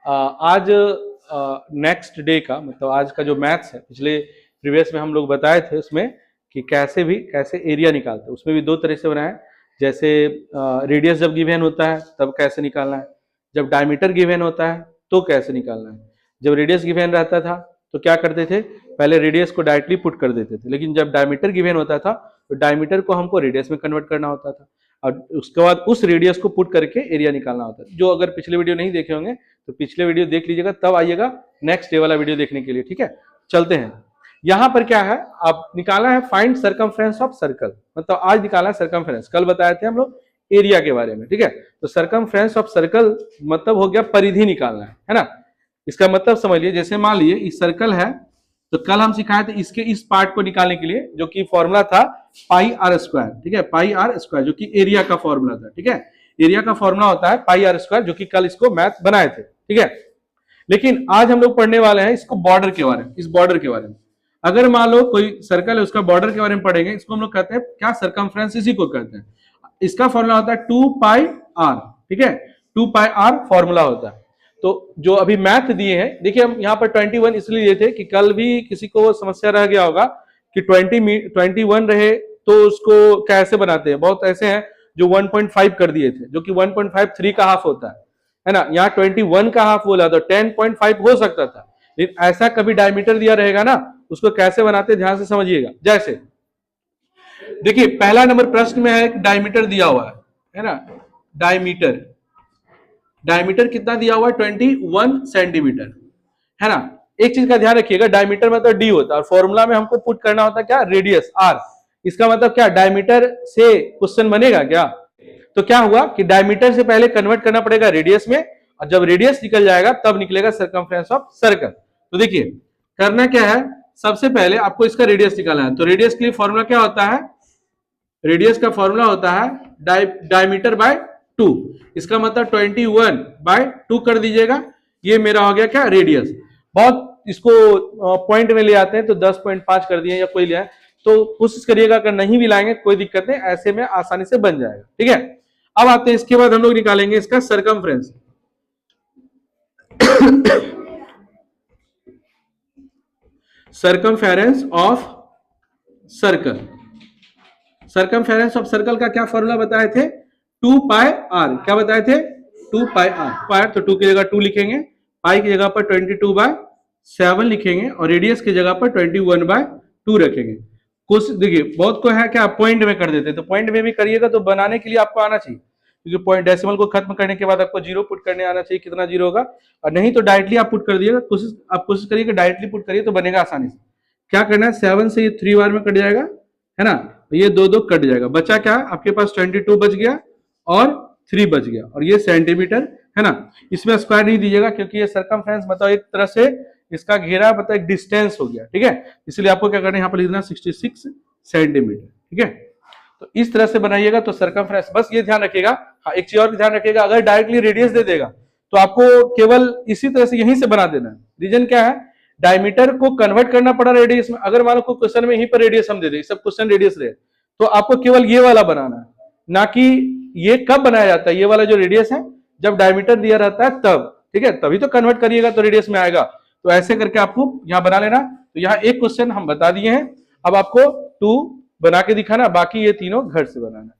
आज next day का मतलब आज का जो मैथ्स है, पिछले प्रीवियस में हम लोग बताए थे उसमें कि कैसे एरिया निकालते हैं। उसमें भी दो तरह से बनाए, जैसे रेडियस जब गिवन होता है तब कैसे निकालना है, जब डायमीटर गिवन होता है तो कैसे निकालना है। जब रेडियस गिवन रहता था तो क्या करते थे, पहले रेडियस को डायरेक्टली पुट कर देते थे, लेकिन जब डायमीटर गिवन होता था तो डायमीटर को हमको रेडियस में कन्वर्ट करना होता था और उसके बाद उस रेडियस को पुट करके एरिया निकालना होता है। जो अगर पिछले वीडियो नहीं देखे होंगे तो पिछले वीडियो देख लीजिएगा, तब आइएगा नेक्स्ट डे वाला वीडियो देखने के लिए। ठीक है, चलते हैं। यहां पर क्या है, आप निकाला है फाइंड सरकमफ्रेंस ऑफ सर्कल, मतलब आज निकाला है सरकमफ्रेंस, कल बताए थे हम लोग एरिया के बारे में। ठीक है, तो सरकमफ्रेंस ऑफ सर्कल मतलब हो गया परिधि निकालना है ना। इसका मतलब समझ लिए, जैसे मान लिए इस सर्कल है तो कल हम सिखाए थे इसके इस पार्ट को निकालने के लिए, जो कि फॉर्मूला था पाई आर स्क्वायर। ठीक है, पाई आर स्क्वायर जो कि एरिया का फॉर्मूला था। ठीक है, एरिया का फॉर्मूला होता है पाई आर स्क्वायर, जो कि कल इसको मैथ बनाए थे। ठीक है, लेकिन आज हम लोग पढ़ने वाले हैं इसको बॉर्डर के बारे में, इस बॉर्डर के बारे में। अगर मान लो कोई सर्कल है, उसका बॉर्डर के बारे में पढ़ेंगे, इसको हम लोग कहते हैं क्या, सरकमफ्रेंस, इसी को कहते हैं। इसका फॉर्मूला होता है 2 पाई आर। ठीक है, 2 पाई आर फॉर्मूला होता है। तो जो अभी मैथ दिए हैं, देखिए हम यहाँ पर 21 इसलिए दिए थे कि कल भी किसी को समस्या रह गया होगा कि 21 रहे तो उसको कैसे बनाते हैं। बहुत ऐसे हैं जो 1.5 कर दिए थे, जो कि 1.5 3 का हाफ होता है ना। यहाँ 21 का हाफ बोला तो 10.5 हो सकता था, लेकिन ऐसा कभी डायमीटर दिया रहेगा ना, उसको कैसे बनाते ध्यान से समझिएगा। जैसे देखिए पहला नंबर प्रश्न में है एक डायमीटर दिया हुआ है ना, डायमीटर कितना दिया हुआ है, 21 सेंटीमीटर है ना। एक चीज का ध्यान रखिएगा, डायमीटर मतलब डी होता है और फॉर्मूला में हमको पुट करना होता है क्या, रेडियस आर। इसका मतलब क्या, डायमीटर से क्वेश्चन बनेगा क्या, तो क्या हुआ कि डायमीटर से पहले कन्वर्ट करना पड़ेगा रेडियस में, और जब रेडियस निकल जाएगा तब निकलेगा सरकमफ्रेंस ऑफ सर्कल। तो देखिए करना क्या है, सबसे पहले आपको इसका रेडियस निकालना है। तो रेडियस के लिए फॉर्मूला क्या होता है, रेडियस का फॉर्मूला होता है डायमीटर बाय 2। इसका मतलब 21 बाय 2 कर दीजिएगा, ये मेरा हो गया क्या, रेडियस। बहुत इसको पॉइंट में ले आते हैं तो 10.5 कर दिए या कोई लिया है, तो कोशिश करिएगा, अगर नहीं भी लाएंगे कोई दिक्कत नहीं, ऐसे में आसानी से बन जाएगा। ठीक है, अब आते हैं, इसके बाद हम लोग निकालेंगे इसका circumference. Circumference of circle, circumference of circle का क्या फॉर्मूला बताए थे, 2 पाई आर। क्या बताए थे, 2 पाई आर। पाई तो 2 की जगह 2 लिखेंगे, पाई की जगह पर 22/7 लिखेंगे और रेडियस की जगह पर 21/2 रखेंगे। कुछ देखिए बहुत को है क्या, पॉइंट में कर देते, तो पॉइंट में भी करिएगा तो बनाने के लिए आपको आना चाहिए, क्योंकि पॉइंट डेसिमल को खत्म करने के बाद आपको जीरो पुट करने आना चाहिए, कितना जीरो होगा, और नहीं तो डायरेक्टली आप पुट कर दिएगा। आप कोशिश करिएगा डायरेक्टली पुट करिए तो बनेगा आसानी से। क्या करना है, 7 से ये 3 बार में कट जाएगा है ना, ये 2 कट जाएगा, बचा क्या आपके पास 22 बच गया और 3 बच गया, और ये सेंटीमीटर है ना। इसमें स्क्वायर नहीं दीजिएगा क्योंकि ये सरकमफ्रेंस मतलब एक तरह से इसका घेरा मतलब एक डिस्टेंस हो गया। ठीक है, इसलिए आपको क्या करना है, यहाँ पर लिखना 66 सेंटीमीटर। ठीक है, तो इस तरह से बनाइएगा तो सरकमफ्रेंस। बस ये ध्यान रखिएगा, हाँ एक चीज और ध्यान रखिएगा, अगर डायरेक्टली रेडियस दे देगा तो आपको केवल इसी तरह से यहीं से बना देना है। रीजन क्या है, डायमीटर को कन्वर्ट करना पड़ा रेडियस में। अगर मान लो क्वेश्चन में यहीं पर रेडियस हम दे दें, सब क्वेश्चन रेडियस रहे, तो आपको केवल ये वाला बनाना है, ना कि ये कब बनाया जाता है, ये वाला जो रेडियस है जब डायमीटर दिया रहता है तब। ठीक है, तभी तो कन्वर्ट करिएगा तो रेडियस में आएगा। तो ऐसे करके आपको यहां बना लेना। तो यहाँ एक क्वेश्चन हम बता दिए हैं, अब आपको 2 बना के दिखाना, बाकी ये तीनों घर से बनाना।